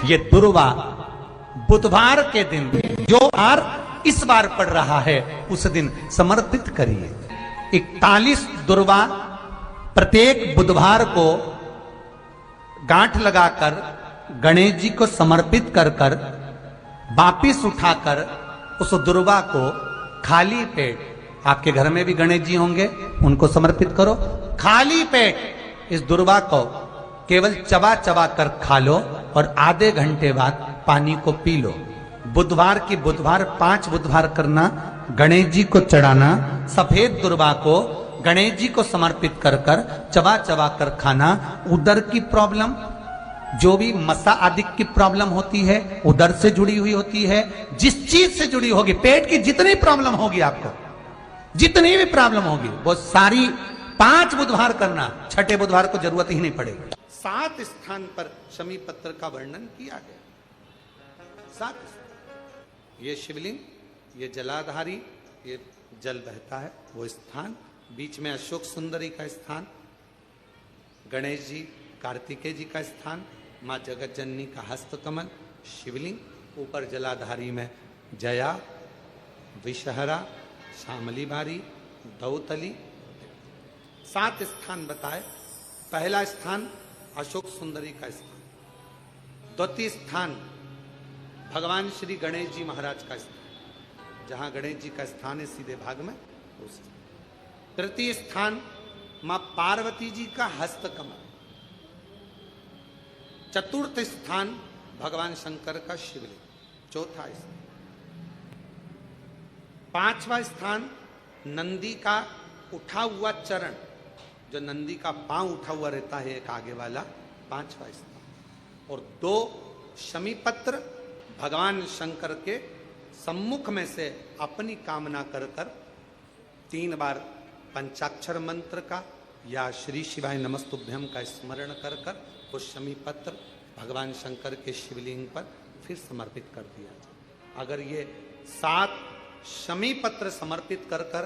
ये दुर्वा बुधवार के दिन जो बार इस बार पड़ रहा है उस दिन समर्पित करिए। 41 दुर्वा प्रत्येक बुधवार को गांठ लगाकर गणेश जी को समर्पित कर कर वापिस उठाकर उस दुर्वा को खाली पेट, आपके घर में भी गणेश जी होंगे उनको समर्पित करो, खाली पेट इस दुर्वा को केवल चबा चबा कर खा लो और आधे घंटे बाद पानी को पी लो। बुधवार की बुधवार 5 बुधवार करना, गणेश जी को चढ़ाना, सफेद दुर्वा को गणेश जी को समर्पित कर कर चबा चबा कर खाना। उदर की प्रॉब्लम, जो भी मसा आदि की प्रॉब्लम होती है उदर से जुड़ी हुई होती है, जिस चीज से जुड़ी होगी, पेट की जितनी प्रॉब्लम होगी आपको, जितनी भी प्रॉब्लम होगी वो सारी 5 बुधवार करना, छठे बुधवार को जरूरत ही नहीं पड़ेगी। 7 स्थान पर शमी पत्र का वर्णन किया गया। 7 ये शिवलिंग, ये जलाधारी, ये जल बहता है वो स्थान, बीच में अशोक सुंदरी का स्थान, गणेश जी कार्तिकेय जी का स्थान, माँ जगत जननी का हस्तकमल, शिवलिंग, ऊपर जलाधारी में जया, विषहरा, शामली बारी, दौतली। 7 स्थान बताए। पहला स्थान अशोक सुंदरी का स्थान, द्वितीय स्थान भगवान श्री गणेश जी महाराज का स्थान, जहां गणेश जी का स्थान है सीधे भाग में उस। तृतीय स्थान मां पार्वती जी का हस्तकमल। चतुर्थ स्थान भगवान शंकर का शिवलिंग। चौथा स्थान। 5वां स्थान नंदी का उठा हुआ चरण, जो नंदी का पांव उठा हुआ रहता है एक आगे वाला, 5वां स्थान। और 2 शमी पत्र भगवान शंकर के सम्मुख में से अपनी कामना कर कर 3 बार पंचाक्षर मंत्र का या श्री शिवाय नमस्तुभ्यम का स्मरण कर कर उस शमी पत्र भगवान शंकर के शिवलिंग पर फिर समर्पित कर दिया जाए। अगर ये 7 शमी पत्र समर्पित कर कर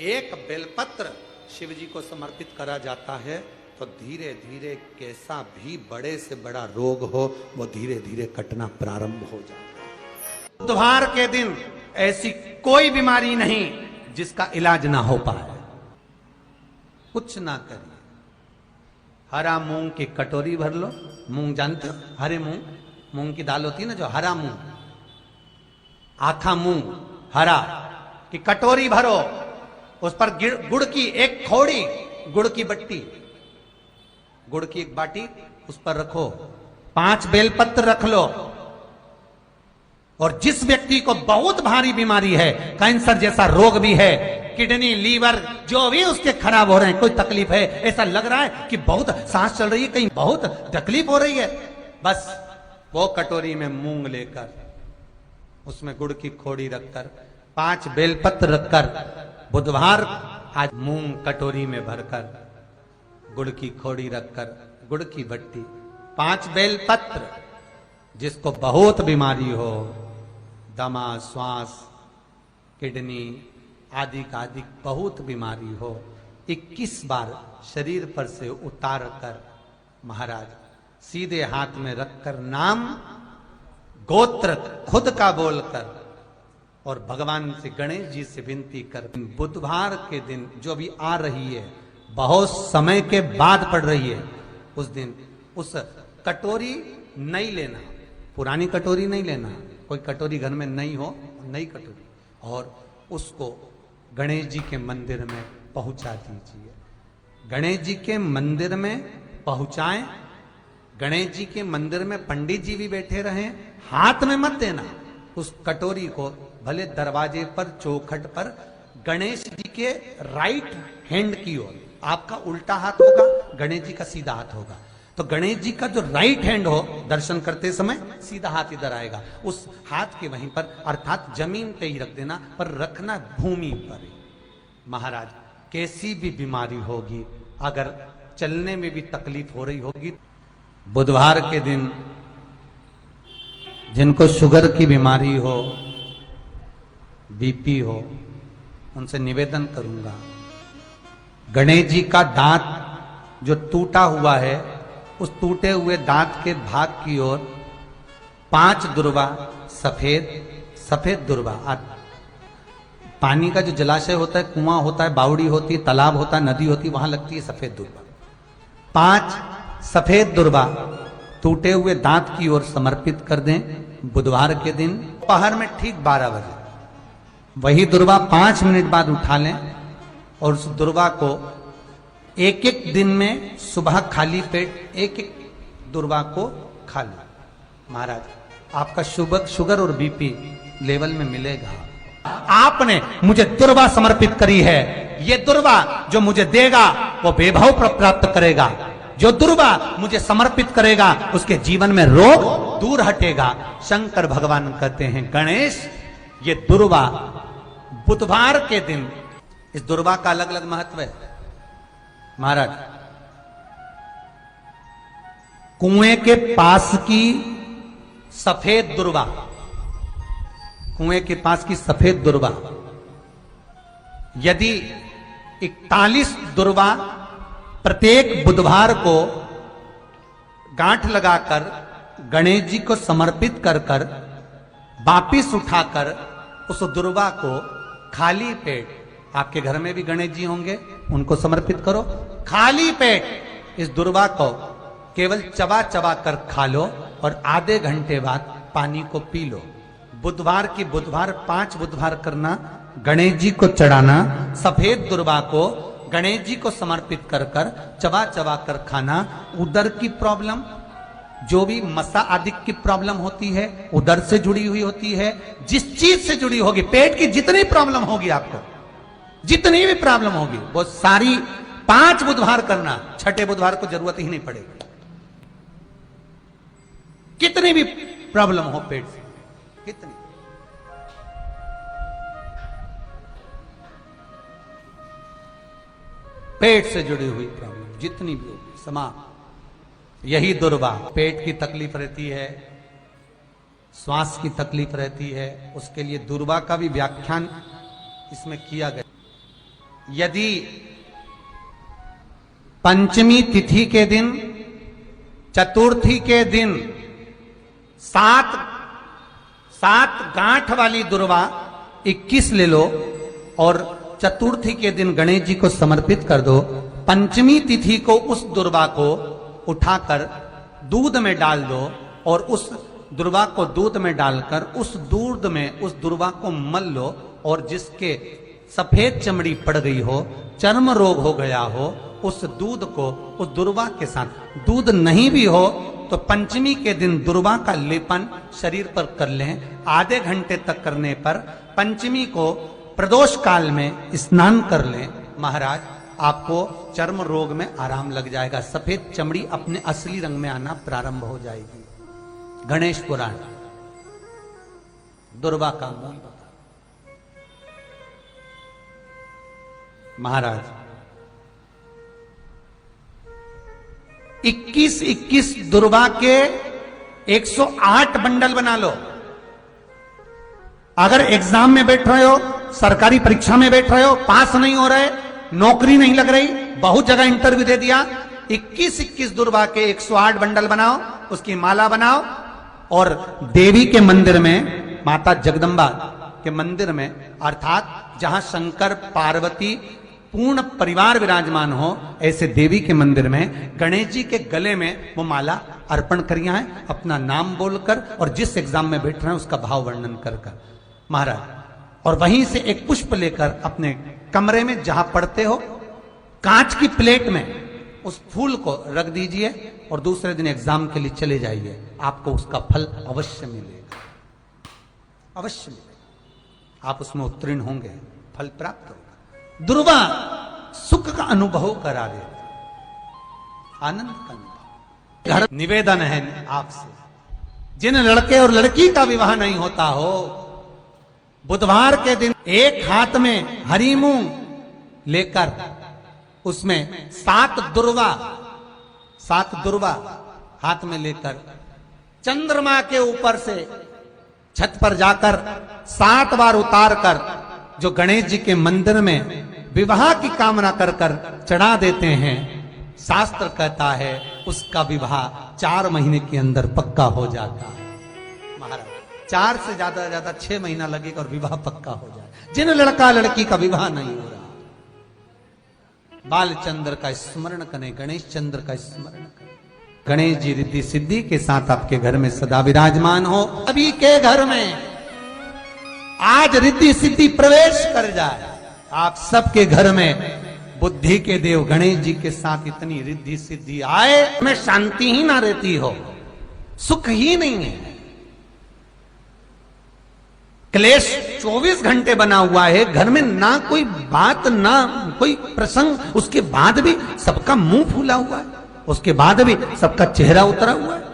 1 बेलपत्र शिव जी को समर्पित करा जाता है तो धीरे धीरे कैसा भी बड़े से बड़ा रोग हो वो धीरे धीरे कटना प्रारंभ हो जाता है। बुधवार के दिन ऐसी कोई बीमारी नहीं जिसका इलाज ना हो पाए। कुछ ना करिए, हरा मूंग की कटोरी भर लो। मूंग जानते हो, हरे मूंग, मूंग की दाल होती है ना जो, हरा मूंग, आखा मूंग हरा की कटोरी भरो, उस पर गुड़ की एक खोड़ी, गुड़ की बट्टी, गुड़ की एक बाटी उस पर रखो, 5 बेलपत्र रख लो। और जिस व्यक्ति को बहुत भारी बीमारी है, कैंसर जैसा रोग भी है, किडनी, लीवर जो भी उसके खराब हो रहे हैं, कोई तकलीफ है, ऐसा लग रहा है कि बहुत सांस चल रही है, कहीं बहुत तकलीफ हो रही है, बस वो कटोरी में मूंग लेकर उसमें गुड़ की खोड़ी रखकर 5 बेलपत्र रखकर बुधवार आज मूंग कटोरी में भरकर गुड़ की खोड़ी रखकर गुड़ की बट्टी 5 बेलपत्र, जिसको बहुत बीमारी हो, दमा, श्वास, किडनी आदि का आदि बहुत बीमारी हो, 21 बार शरीर पर से उतार कर महाराज सीधे हाथ में रखकर नाम गोत्र खुद का बोलकर और भगवान से गणेश जी से विनती कर, बुधवार के दिन जो भी आ रही है, बहुत समय के बाद पड़ रही है, उस दिन उस कटोरी नहीं लेना, पुरानी कटोरी नहीं लेना, कोई कटोरी घर में नहीं हो, नई कटोरी, और उसको गणेश जी के मंदिर में पहुंचा दीजिए। गणेश जी के मंदिर में पहुंचाएं, गणेश जी के मंदिर में पंडित जी भी बैठे रहें, हाथ में मत देना उस कटोरी को, भले दरवाजे पर चौखट पर गणेश जी के राइट हैंड की ओर, आपका उल्टा हाथ होगा, गणेश जी का सीधा हाथ होगा, तो गणेश जी का जो राइट हैंड हो दर्शन करते समय सीधा हाथ इधर आएगा, उस हाथ के वहीं पर अर्थात जमीन पे ही रख देना, पर रखना भूमि पर ही। महाराज कैसी भी बीमारी होगी, अगर चलने में भी तकलीफ हो रही होगी, बुधवार के दिन जिनको शुगर की बीमारी हो, बीपी हो, उनसे निवेदन करूंगा, गणेश जी का दांत जो टूटा हुआ है, उस टूटे हुए दांत के भाग की ओर 5 दुर्वा सफेद सफेद दुर्वा। पानी का जो जलाशय होता है, कुआं होता है, बावड़ी होती है, तालाब होता है, नदी होती है, वहां लगती है सफेद दुर्वा। 5 सफेद दुर्वा टूटे हुए दांत की ओर समर्पित कर दें बुधवार के दिन दोपहर में ठीक 12 बजे। वही दुर्वा 5 मिनट बाद उठा लें और उस दुर्वा को एक एक दिन में सुबह खाली पेट एक एक दुर्वा को खा लें। महाराज आपका शुगर और बीपी लेवल में मिलेगा। आपने मुझे दुर्वा समर्पित करी है, ये दुर्वा जो मुझे देगा वो वैभव प्राप्त करेगा। जो दुर्वा मुझे समर्पित करेगा उसके जीवन में रोग दूर हटेगा। शंकर भगवान कहते हैं गणेश ये दुर्वा बुधवार के दिन, इस दुर्वा का अलग अलग महत्व है महाराज। कुएं के पास की सफेद दुर्वा, कुएं के पास की सफेद दुर्वा, यदि 41 दुर्वा प्रत्येक बुधवार को गांठ लगाकर गणेश जी को समर्पित कर कर वापिस उठाकर उस दुर्वा को खाली पेट, आपके घर में भी गणेश जी होंगे उनको समर्पित करो, खाली पेट इस दुर्वा को केवल चबा चबा कर खा लो और आधे घंटे बाद पानी को पी लो। बुधवार की बुधवार 5 बुधवार करना, गणेश जी को चढ़ाना, सफेद दुर्वा को गणेश जी को समर्पित कर कर चबा चबा कर खाना। उदर की प्रॉब्लम, जो भी मसा आदि की प्रॉब्लम होती है उदर से जुड़ी हुई होती है, जिस चीज से जुड़ी होगी, पेट की जितनी प्रॉब्लम होगी आपको, जितनी भी प्रॉब्लम होगी वो सारी 5 बुधवार करना, 6ठे बुधवार को जरूरत ही नहीं पड़ेगी। कितनी भी प्रॉब्लम हो पेट से, कितनी पेट से जुड़ी हुई प्रॉब्लम जितनी भी होगी समाप्त। यही दुर्वा, पेट की तकलीफ रहती है, श्वास की तकलीफ रहती है, उसके लिए दुर्वा का भी व्याख्यान इसमें किया गया। यदि पंचमी तिथि के दिन, चतुर्थी के दिन 7 गांठ वाली दुर्वा 21 ले लो और चतुर्थी के दिन गणेश जी को समर्पित कर दो। पंचमी तिथि को उस दुर्वा को उठाकर दूध में डाल दो और उस दुर्वा को दूध में डालकर उस दूध में उस दुर्वा को मल लो और जिसके सफेद चमड़ी पड़ गई हो, चर्म रोग हो गया हो, उस दूध को उस दुर्वा के साथ, दूध नहीं भी हो तो पंचमी के दिन दुर्वा का लेपन शरीर पर कर लें। आधे घंटे तक करने पर पंचमी को प्रदोष काल में स्नान कर लें। महाराज आपको चर्म रोग में आराम लग जाएगा, सफेद चमड़ी अपने असली रंग में आना प्रारंभ हो जाएगी। गणेश पुराण दुर्वा का मूल बता। महाराज 21 दुर्वा के 108 बंडल बना लो। अगर एग्जाम में बैठ रहे हो, सरकारी परीक्षा में बैठ रहे हो, पास नहीं हो रहे, नौकरी नहीं लग रही, बहुत जगह इंटरव्यू दे दिया, 21 दुर्वा के 108 बंडल बनाओ, उसकी माला बनाओ और देवी के मंदिर में, माता जगदम्बा के मंदिर में, अर्थात जहां शंकर पार्वती पूर्ण परिवार विराजमान हो, ऐसे देवी के मंदिर में गणेश जी के गले में वो माला अर्पण करिया है, अपना नाम बोलकर और जिस एग्जाम में बैठ रहे हैं उसका भाव वर्णन कर कर महाराज। और वहीं से एक पुष्प लेकर अपने कमरे में जहां पढ़ते हो, कांच की प्लेट में उस फूल को रख दीजिए और दूसरे दिन एग्जाम के लिए चले जाइए, आपको उसका फल अवश्य मिलेगा, अवश्य मिलेगा। आप उसमें उत्तीर्ण होंगे, फल प्राप्त होगा। दुर्वा सुख का अनुभव करा देता, आनंद का अनुभव। घर निवेदन है आपसे, जिन लड़के और लड़की का विवाह नहीं होता हो, बुधवार के दिन एक हाथ में हरी मूंग लेकर उसमें 7 दुर्वा हाथ में लेकर चंद्रमा के ऊपर से छत पर जाकर 7 बार उतार कर जो गणेश जी के मंदिर में विवाह की कामना कर कर चढ़ा देते हैं, शास्त्र कहता है उसका विवाह 4 महीने के अंदर पक्का हो जाता है। महाराज 4 से ज्यादा 6 महीना लगेगा और विवाह पक्का हो जाए। जिन लड़का लड़की का विवाह नहीं हो रहा, बालचंद्र का स्मरण करें, गणेश चंद्र का स्मरण करें। गणेश जी रिद्धि सिद्धि के साथ आपके घर में सदा विराजमान हो। अभी के घर में आज रिद्धि सिद्धि प्रवेश कर जाए, आप सबके घर में बुद्धि के देव गणेश जी के साथ इतनी रिद्धि सिद्धि आए, में शांति ही ना रहती हो, सुख ही नहीं है। क्लेश 24 घंटे बना हुआ है घर में, ना कोई बात ना कोई प्रसंग, उसके बाद भी सबका मुंह फूला हुआ है, उसके बाद भी सबका चेहरा उतरा हुआ है।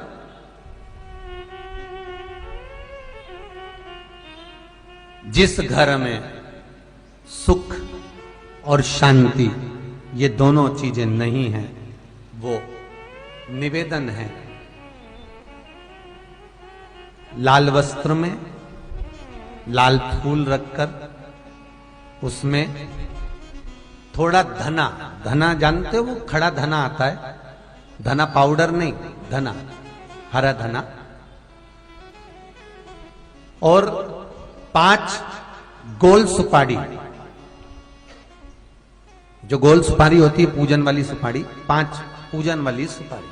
जिस घर में सुख और शांति ये दोनों चीजें नहीं हैं, वो निवेदन है लाल वस्त्र में लाल फूल रखकर उसमें थोड़ा धना, धना जानते हो, वो खड़ा धना आता है, धना पाउडर नहीं, धना हरा धना, और 5 गोल सुपारी, जो गोल सुपारी होती है पूजन वाली सुपारी, 5 पूजन वाली सुपारी,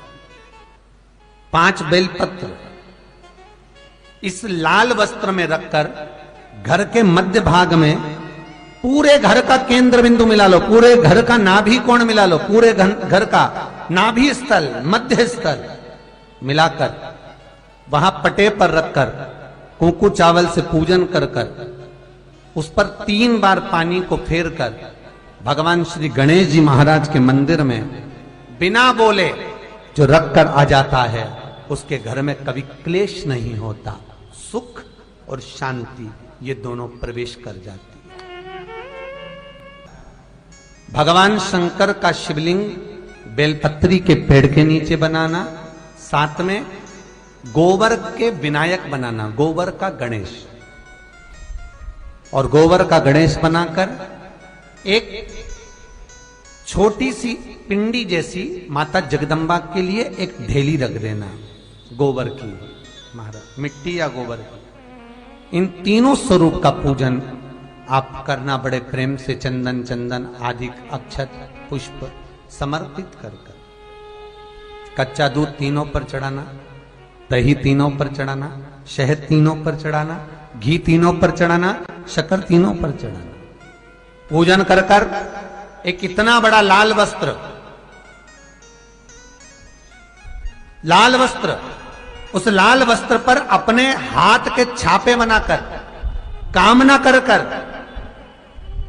5 बेलपत्र इस लाल वस्त्र में रखकर घर के मध्य भाग में पूरे घर का केंद्र बिंदु मिला लो, पूरे घर का नाभि कोण मिला लो, पूरे घर का नाभि स्थल मध्य स्थल मिलाकर वहां पटे पर रखकर कुंकू चावल से पूजन कर कर उस पर 3 बार पानी को फेर कर भगवान श्री गणेश जी महाराज के मंदिर में बिना बोले जो रख कर आ जाता है, उसके घर में कभी क्लेश नहीं होता, सुख और शांति ये दोनों प्रवेश कर जाती है। भगवान शंकर का शिवलिंग बेलपत्री के पेड़ के नीचे बनाना, साथ में गोबर के विनायक बनाना, गोबर का गणेश, और गोबर का गणेश बनाकर एक छोटी सी पिंडी जैसी माता जगदम्बा के लिए एक ढेली रख देना गोबर की, महाराज मिट्टी या गोबर की। इन तीनों स्वरूप का पूजन आप करना बड़े प्रेम से, चंदन चंदन आदि अक्षत पुष्प समर्पित कर कर, कच्चा दूध तीनों पर चढ़ाना, दही तीनों पर चढ़ाना, शहद तीनों पर चढ़ाना, घी तीनों पर चढ़ाना, शक्कर तीनों पर चढ़ाना। पूजन कर कर एक इतना बड़ा लाल वस्त्र, लाल वस्त्र, उस लाल वस्त्र पर अपने हाथ के छापे बनाकर कामना कर कर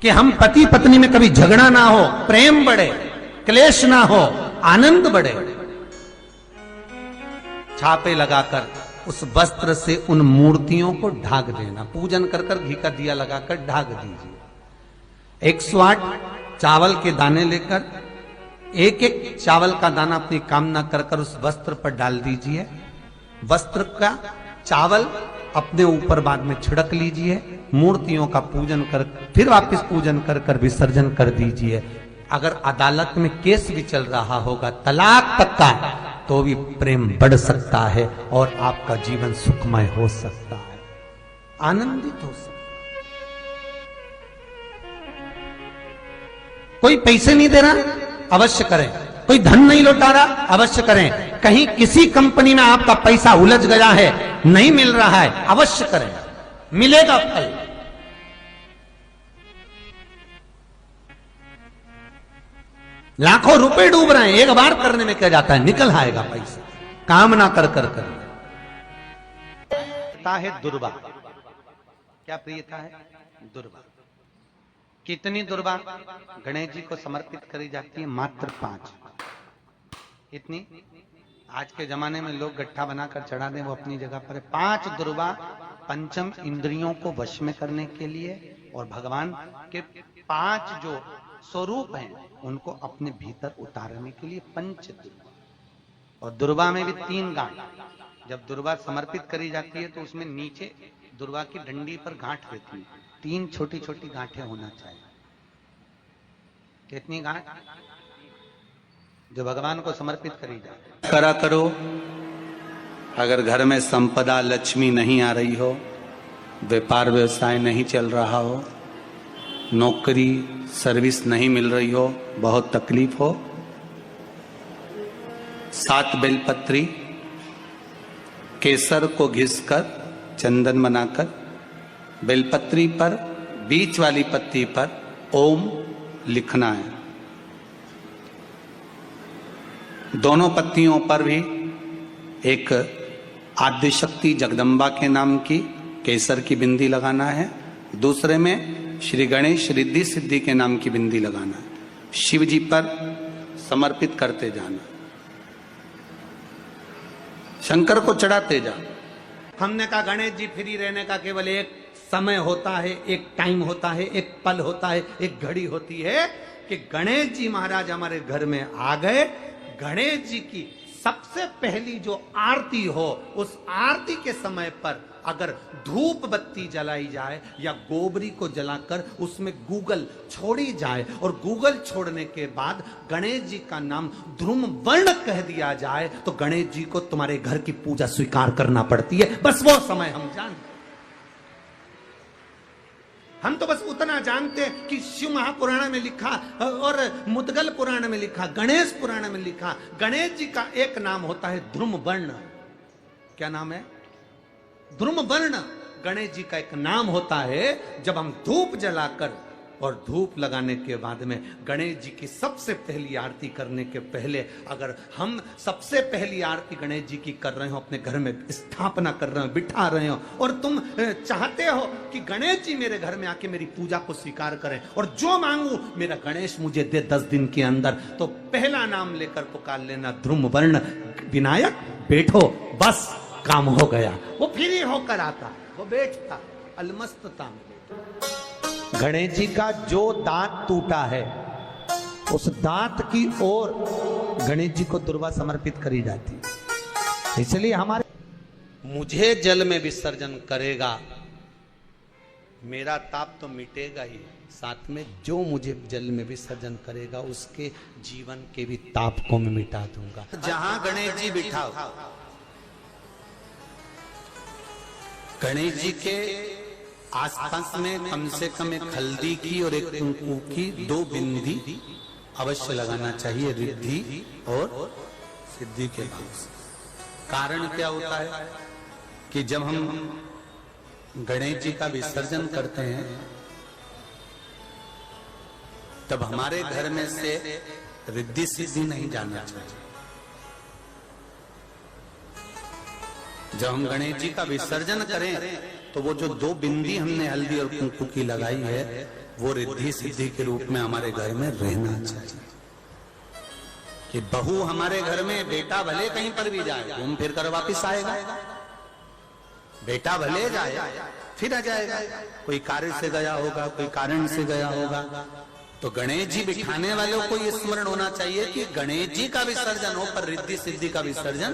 कि हम पति पत्नी में कभी झगड़ा ना हो, प्रेम बढ़े, क्लेश ना हो, आनंद बढ़े, छापे लगाकर उस वस्त्र से उन मूर्तियों को ढाक देना। पूजन कर कर घी का दिया लगाकर ढाक दीजिए। 108 चावल के दाने लेकर एक एक चावल का दाना अपनी कामना कर कर उस वस्त्र पर डाल दीजिए। वस्त्र का चावल अपने ऊपर बाद में छिड़क लीजिए, मूर्तियों का पूजन कर फिर वापस पूजन कर कर विसर्जन कर दीजिए। अगर अदालत में केस भी चल रहा होगा तलाक तक का, तो भी प्रेम बढ़ सकता है और आपका जीवन सुखमय हो सकता है, आनंदित हो सकता है। कोई पैसे नहीं दे रहा, अवश्य करें। कोई धन नहीं लौटा रहा, अवश्य करें। कहीं किसी कंपनी में आपका पैसा उलझ गया है, नहीं मिल रहा है, अवश्य करें, मिलेगा फल। लाखों रुपए डूब रहे हैं, एक बार करने में क्या जाता है, निकल आएगा पैसा, कामना कर कर कर। है दुर्वा, क्या प्रियता है? दुर्वा। कितनी दुर्वा गणेश जी को समर्पित करी जाती है? मात्र 5। इतनी आज के जमाने में लोग गट्ठा बनाकर चढ़ा दें, वो अपनी जगह पर है। 5 दुर्वा पंचम इंद्रियों को वश में करने के लिए और भगवान के 5 जो स्वरूप हैं उनको अपने भीतर उतारने के लिए 5 दुर्वा। और दुर्वा में भी 3 गांठ। जब दुर्वा समर्पित करी जाती है तो उसमें नीचे दुर्वा की डंडी पर गांठ रहती है, 3 छोटी छोटी गांठें होना चाहिए। कितनी गांठ? जो भगवान को समर्पित करी जाए। करा करो अगर घर में संपदा लक्ष्मी नहीं आ रही हो, व्यापार व्यवसाय नहीं चल रहा हो, नौकरी सर्विस नहीं मिल रही हो, बहुत तकलीफ हो, 7 बेलपत्री केसर को घिसकर चंदन बनाकर बेलपत्री पर बीच वाली पत्ती पर ओम लिखना है। दोनों पत्तियों पर भी एक आद्यशक्ति जगदम्बा के नाम की केसर की बिंदी लगाना है, दूसरे में श्री गणेश रिद्धि सिद्धि के नाम की बिंदी लगाना है। शिव जी पर समर्पित करते जाना, शंकर को चढ़ाते जा। हमने कहा गणेश जी फ्री रहने का केवल एक समय होता है, एक टाइम होता है, एक पल होता है, एक घड़ी होती है कि गणेश जी महाराज हमारे घर में आ गए। गणेश जी की सबसे पहली जो आरती हो, उस आरती के समय पर अगर धूप बत्ती जलाई जाए या गोबरी को जलाकर उसमें गूगल छोड़ी जाए और गूगल छोड़ने के बाद गणेश जी का नाम ध्रुम वर्ण कह दिया जाए तो गणेश जी को तुम्हारे घर की पूजा स्वीकार करना पड़ती है। बस वो समय हम जानते, हम तो बस उतना जानते हैं कि शिव महापुराण में लिखा और मुद्गल पुराण में लिखा, गणेश पुराण में लिखा, गणेश जी का एक नाम होता है ध्रुम वर्ण। क्या नाम है? ध्रुम वर्ण गणेश जी का एक नाम होता है। जब हम धूप जलाकर और धूप लगाने के बाद में गणेश जी की सबसे पहली आरती करने के पहले अगर हम सबसे पहली आरती गणेश जी की कर रहे हो, अपने घर में स्थापना कर रहे हो, बिठा रहे हो और तुम चाहते हो कि गणेश जी मेरे घर में आके मेरी पूजा को स्वीकार करें और जो मांगू मेरा गणेश मुझे दे 10 दिन के अंदर, तो पहला नाम लेकर पुकार लेना ध्रुम वर्ण विनायक, बैठो, बस काम हो गया। वो फ्री होकर आता, वो बैठता अलमस्तता में। गणेश जी का जो दांत टूटा है उस दांत की ओर गणेश जी को दुर्वा समर्पित करी जाती है। इसलिए हमारे मुझे जल में विसर्जन करेगा, मेरा ताप तो मिटेगा ही, साथ में जो मुझे जल में विसर्जन करेगा उसके जीवन के भी ताप को मैं मिटा दूंगा। जहां गणेश जी बिठाओ, गणेश जी के आसपास में कम से कम एक हल्दी की और एक कुंकू की 2 बिंदी अवश्य लगाना चाहिए, रिद्धि और सिद्धि के नाम से। कारण क्या होता है कि जब हम गणेश जी का विसर्जन करते हैं तब हमारे घर में से रिद्धि सिद्धि नहीं जाना चाहिए। जब हम गणेश जी का विसर्जन करें तो वो जो 2 बिंदी हमने हल्दी और कुंकू की लगाई है वो रिद्धि सिद्धि के रूप में हमारे घर में रहना चाहिए। कि बहू हमारे घर में, बेटा भले कहीं पर भी जाए घूम फिर कर वापिस आएगा, बेटा भले जाए फिर आ जाएगा, कोई कार्य से गया होगा, कोई कारण से गया होगा। तो गणेश जी बिठाने वालों को ये स्मरण होना चाहिए कि गणेश जी का विसर्जन हो पर रिद्धि सिद्धि का विसर्जन।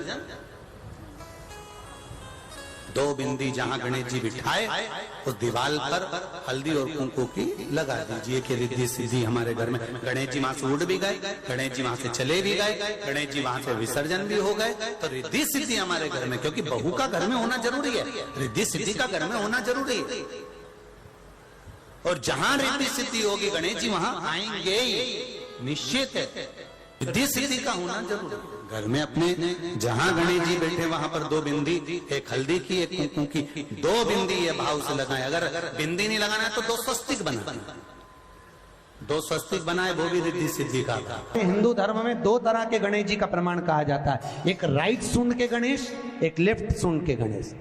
2 बिंदी जहां गणेश जी बिठाए उस दीवार पर हल्दी और कुंकू की लगा दीजिए कि रिद्धि सिद्धि हमारे घर में। गणेश जी वहां से उड़ भी गए, गणेश जी वहां से चले भी गए, गणेश जी वहां से विसर्जन भी हो गए, तो रिद्धि सिद्धि हमारे घर में, क्योंकि बहू का घर में होना जरूरी है, रिद्धि सिद्धि का घर में होना जरूरी है। और जहां रिद्धि सिद्धि होगी गणेश जी वहां आएंगे ही, निश्चित है। रिद्धि सिद्धि का होना जरूरी है। घर में अपने जहां गणेश जी बैठे वहां पर 2 बिंदी, एक हल्दी की एक कुंकू की, 2 बिंदी ये भाव से लगाए। अगर बिंदी नहीं लगाना है तो 2 स्वस्तिक बनाए, 2 स्वस्तिक बनाए, वो भी रिद्धि सिद्धि का। हिंदू धर्म में 2 तरह के गणेश जी का प्रमाण कहा जाता है, एक राइट सूंड के गणेश, एक लेफ्ट सूंड के गणेश।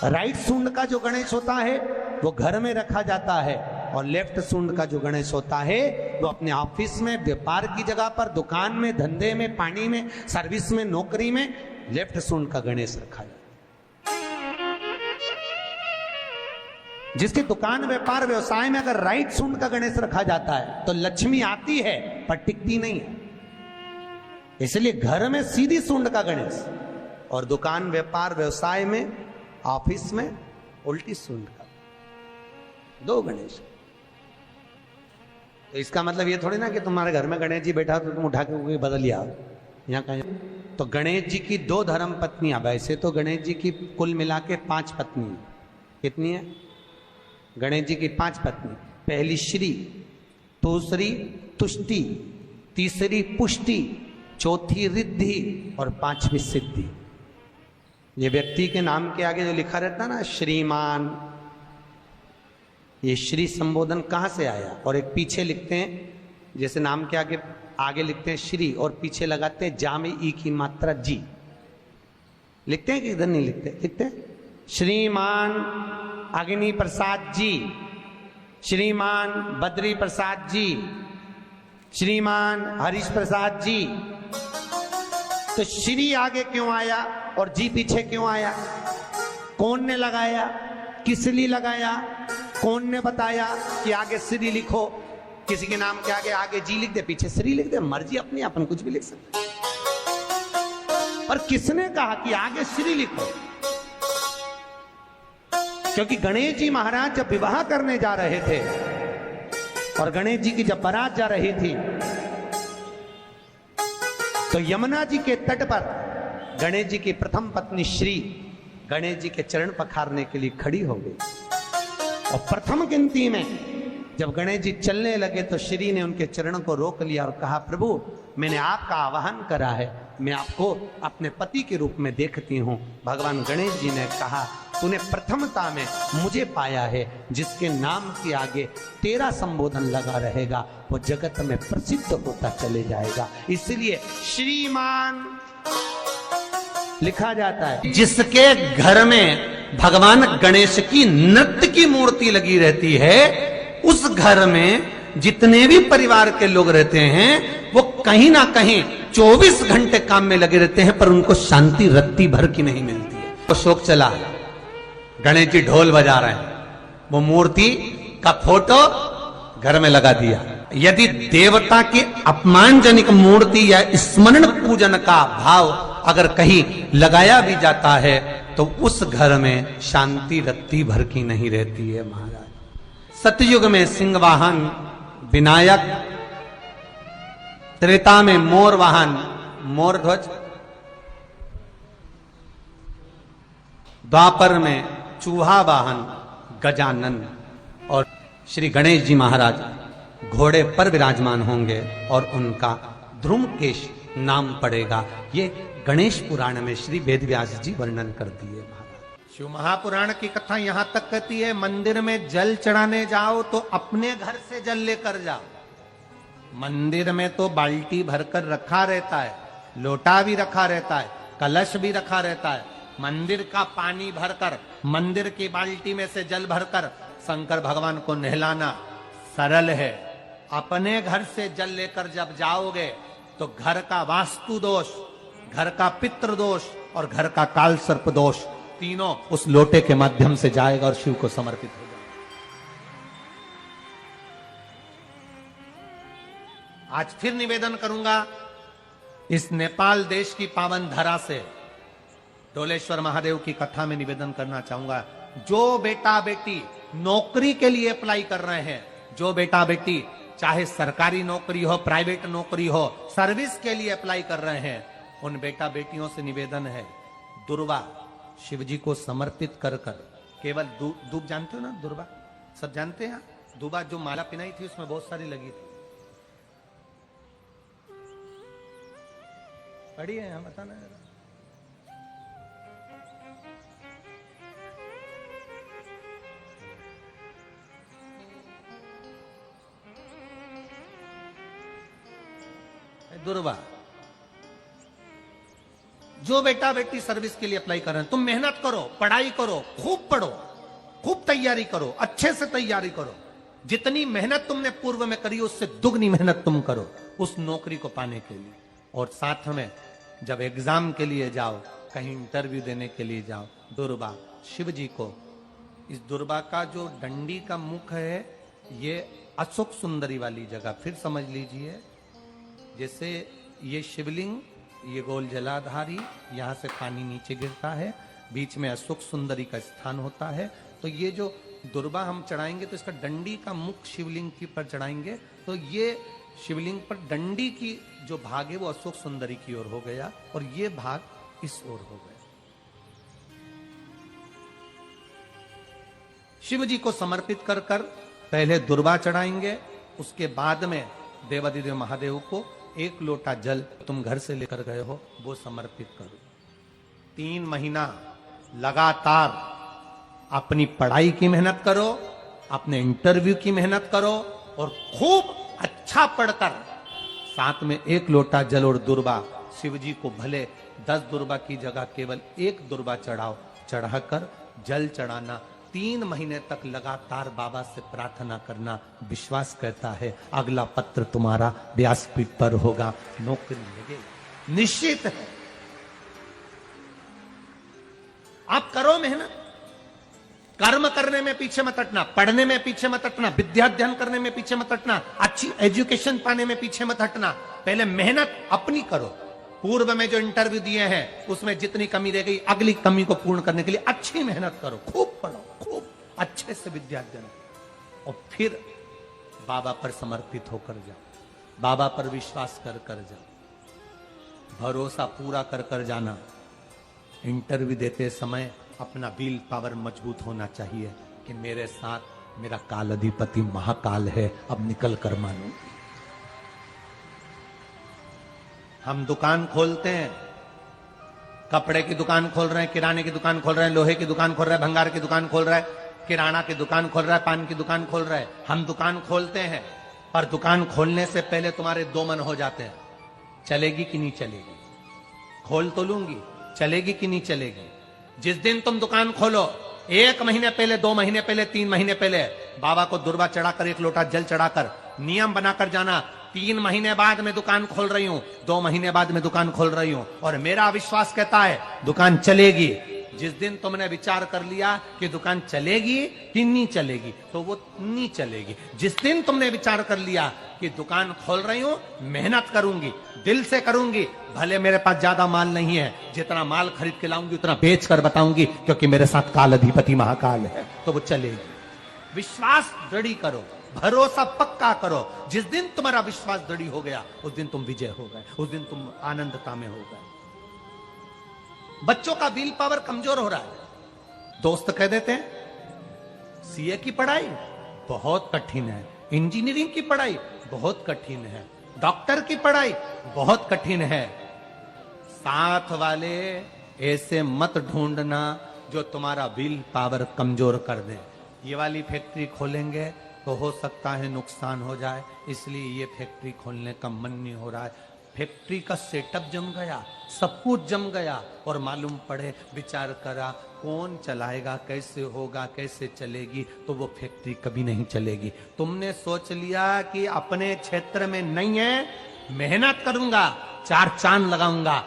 राइट सूंड का जो गणेश होता है वो घर में रखा जाता है और लेफ्ट सूंड का जो गणेश होता है वो अपने ऑफिस में, व्यापार की जगह पर, दुकान में, धंधे में, पानी में, सर्विस में, नौकरी में लेफ्ट सूंड का गणेश रखा जाता है। जिसकी दुकान, व्यापार, व्यवसाय में अगर राइट सूंड का गणेश रखा जाता है तो लक्ष्मी आती है पर टिकती नहीं है। इसलिए घर में सीधी सूंड का गणेश और दुकान, व्यापार, व्यवसाय में, ऑफिस में उल्टी सूंड का, 2 गणेश। तो इसका मतलब ये थोड़ी ना कि तुम्हारे घर में गणेश जी बैठा तो तुम उठा के बदल लिया, यहाँ कहीं तो गणेश जी की 2 धर्म पत्नियां, वैसे तो गणेश जी की कुल मिला के 5 पत्नी है। कितनी है? गणेश जी की 5 पत्नी। पहली श्री, दूसरी तुष्टि, तीसरी पुष्टि, चौथी रिद्धि और 5वीं सिद्धि। ये व्यक्ति के नाम के आगे जो लिखा रहता है ना श्रीमान, ये श्री संबोधन कहां से आया? और एक पीछे लिखते हैं, जैसे नाम के आगे लिखते हैं श्री और पीछे लगाते हैं जा में ई की मात्रा जी। लिखते हैं कि इधर नहीं लिखते? लिखते हैं श्रीमान अग्नि प्रसाद जी, श्रीमान बद्री प्रसाद जी, श्रीमान हरीश प्रसाद जी। तो श्री आगे क्यों आया और जी पीछे क्यों आया? कौन ने लगाया? किस लिए लगाया? कौन ने बताया कि आगे श्री लिखो? किसी के नाम के आगे जी लिख दे, पीछे श्री लिख दे, मर्जी अपनी, अपन कुछ भी लिख सकते। पर किसने कहा कि आगे श्री लिखो? क्योंकि गणेश जी महाराज जब विवाह करने जा रहे थे और गणेश जी की जब बारात जा रही थी, तो यमुना जी के तट पर गणेश जी की प्रथम पत्नी श्री गणेश जी के चरण पखारने के लिए खड़ी हो गई। और प्रथम गिनती में जब गणेश जी चलने लगे तो श्री ने उनके चरणों को रोक लिया और कहा, प्रभु मैंने आपका आवाहन करा है, मैं आपको अपने पति के रूप में देखती हूँ। भगवान गणेश जी ने कहा, तूने प्रथमता में मुझे पाया है, जिसके नाम के आगे तेरा संबोधन लगा रहेगा वो जगत में प्रसिद्ध होता चले जाएगा। इसलिए श्रीमान लिखा जाता है। जिसके घर में भगवान गणेश की नृत्य की मूर्ति लगी रहती है, उस घर में जितने भी परिवार के लोग रहते हैं वो कहीं ना कहीं 24 घंटे काम में लगे रहते हैं, पर उनको शांति रत्ती भर की नहीं मिलती है। तो शोक चला, गणेश जी ढोल बजा रहे हैं, वो मूर्ति का फोटो घर में लगा दिया। यदि देवता की अपमानजनक मूर्ति या स्मरण पूजन का भाव अगर कहीं लगाया भी जाता है तो उस घर में शांति रत्ती भर की नहीं रहती है महाराज। सतयुग में सिंह वाहन विनायक, त्रेता में मोर वाहन मोर ध्वज, द्वापर में चूहा वाहन गजानन, और श्री गणेश जी महाराज घोड़े पर विराजमान होंगे और उनका ध्रुमकेश नाम पड़ेगा। ये गणेश पुराण में श्री वेदव्यास जी वर्णन कर दिए महाराज। शिव महापुराण की कथा यहां तक कहती है, मंदिर में जल चढ़ाने जाओ तो अपने घर से जल लेकर जाओ। मंदिर में तो बाल्टी भरकर रखा रहता है, लोटा भी रखा रहता है, कलश भी रखा रहता है। मंदिर का पानी भरकर, मंदिर की बाल्टी में से जल भरकर शंकर भगवान को नहलाना सरल है। अपने घर से जल लेकर जब जाओगे तो घर का वास्तु दोष, घर का पितृ दोष और घर का काल सर्प दोष तीनों उस लोटे के माध्यम से जाएगा और शिव को समर्पित हो जाएगा। आज फिर निवेदन करूंगा, इस नेपाल देश की पावन धरा से डोलेश्वर महादेव की कथा में निवेदन करना चाहूंगा। जो बेटा बेटी नौकरी के लिए अप्लाई कर रहे हैं, जो बेटा बेटी चाहे सरकारी नौकरी हो, प्राइवेट नौकरी हो, सर्विस के लिए अप्लाई कर रहे हैं, उन बेटा बेटियों से निवेदन है, दुर्वा शिव जी को समर्पित कर कर केवल दूब जानते हो ना, दुर्वा सब जानते हैं। दुबा जो माला पिनाई थी उसमें बहुत सारी लगी थी, पढ़ी है यहाँ, बताना जरा। दुर्वा, जो बेटा बेटी सर्विस के लिए अप्लाई कर रहे हैं, तुम मेहनत करो, पढ़ाई करो, खूब पढ़ो, खूब तैयारी करो, अच्छे से तैयारी करो। जितनी मेहनत तुमने पूर्व में करी उससे दुगनी मेहनत तुम करो उस नौकरी को पाने के लिए। और साथ में जब एग्जाम के लिए जाओ, कहीं इंटरव्यू देने के लिए जाओ, दुर्वा शिव जी को, इस दुर्वा का जो डंडी का मुख है ये अशोक सुंदरी वाली जगह, फिर समझ लीजिए जैसे ये शिवलिंग, ये गोल जलाधारी, यहाँ से पानी नीचे गिरता है, बीच में अशोक सुंदरी का स्थान होता है। तो ये जो दुर्वा हम चढ़ाएंगे तो इसका डंडी का मुख शिवलिंग के पर चढ़ाएंगे तो ये शिवलिंग पर डंडी की जो भाग है वो अशोक सुंदरी की ओर हो गया और ये भाग इस ओर हो गया। शिव जी को समर्पित कर कर पहले दुर्वा चढ़ाएंगे, उसके बाद में देवादिदेव महादेव को एक लोटा जल तुम घर से लेकर गए हो वो समर्पित करो। 3 महीना लगातार अपनी पढ़ाई की मेहनत करो, अपने इंटरव्यू की मेहनत करो और खूब अच्छा पढ़कर साथ में 1 लोटा जल और दुर्वा, शिव जी को भले 10 दुर्वा की जगह केवल 1 दुर्वा चढ़ाओ, चढ़ाकर जल चढ़ाना, 3 महीने तक लगातार बाबा से प्रार्थना करना। विश्वास कहता है अगला पत्र तुम्हारा व्यासपीठ पर होगा, नौकरी लगेगी, निश्चित है। आप करो मेहनत, कर्म करने में पीछे मत हटना, पढ़ने में पीछे मत हटना, विद्या अध्ययन करने में पीछे मत हटना, अच्छी एजुकेशन पाने में पीछे मत हटना। पहले मेहनत अपनी करो। पूर्व में जो इंटरव्यू दिए हैं उसमें जितनी कमी रह गई अगली कमी को पूर्ण करने के लिए अच्छी मेहनत करो, खूब पढ़ो, खूब अच्छे से विद्या अध्ययन, और फिर बाबा पर समर्पित होकर जाओ, बाबा पर विश्वास कर कर जाओ, भरोसा पूरा कर कर जाना। इंटरव्यू देते समय अपना विल पावर मजबूत होना चाहिए कि मेरे साथ मेरा काल अधिपति महाकाल है, अब निकल कर मानो। हम दुकान खोलते हैं, कपड़े की दुकान खोल रहे हैं, किराने की दुकान खोल रहे हैं, लोहे की दुकान खोल रहे हैं, भंगार की दुकान खोल रहे हैं, किराना की दुकान खोल रहा है, पान की दुकान खोल रहा है। हम दुकान खोलते हैं, पर दुकान खोलने से पहले तुम्हारे 2 मन हो जाते हैं, चलेगी कि नहीं चलेगी, खोल तो लूंगी, चलेगी कि नहीं चलेगी। जिस दिन तुम दुकान खोलो 1 महीने पहले, 2 महीने पहले, 3 महीने पहले बाबा को दुर्वा चढ़ाकर 1 लोटा जल चढ़ाकर नियम बनाकर जाना, 3 महीने बाद मैं दुकान खोल रही हूं, 2 महीने बाद मैं दुकान खोल रही हूं और मेरा विश्वास कहता है दुकान चलेगी। जिस दिन तुमने विचार कर लिया कि दुकान चलेगी कि नहीं चलेगी तो वो नहीं चलेगी। जिस दिन तुमने विचार कर लिया कि दुकान खोल रही हूं, मेहनत करूंगी, दिल से करूंगी, भले मेरे पास ज्यादा माल नहीं है, जितना माल खरीद के लाऊंगी उतना बेच कर बताऊंगी क्योंकि मेरे साथ काल अधिपति महाकाल है, तो वो चलेगी। विश्वास दृढ़ करो, भरोसा पक्का करो। जिस दिन तुम्हारा विश्वास दृढ़ हो गया उस दिन तुम विजय हो गए, उस दिन तुम आनंदता में हो गए। बच्चों का विल पावर कमजोर हो रहा है, दोस्त कह देते हैं सीए की पढ़ाई बहुत कठिन है, इंजीनियरिंग की पढ़ाई बहुत कठिन है, डॉक्टर की पढ़ाई बहुत कठिन है। साथ वाले ऐसे मत ढूंढना जो तुम्हारा विल पावर कमजोर कर दे। ये वाली फैक्ट्री खोलेंगे तो हो सकता है नुकसान हो जाए, इसलिए ये फैक्ट्री खोलने का मन नहीं हो रहा है। फैक्ट्री का सेटअप जम गया, सब कुछ जम गया और मालूम पड़े, विचार करा कौन चलाएगा, कैसे होगा, कैसे चलेगी, तो वो फैक्ट्री कभी नहीं चलेगी। तुमने सोच लिया कि अपने क्षेत्र में नहीं है, मेहनत करूंगा, 4 चांद लगाऊंगा,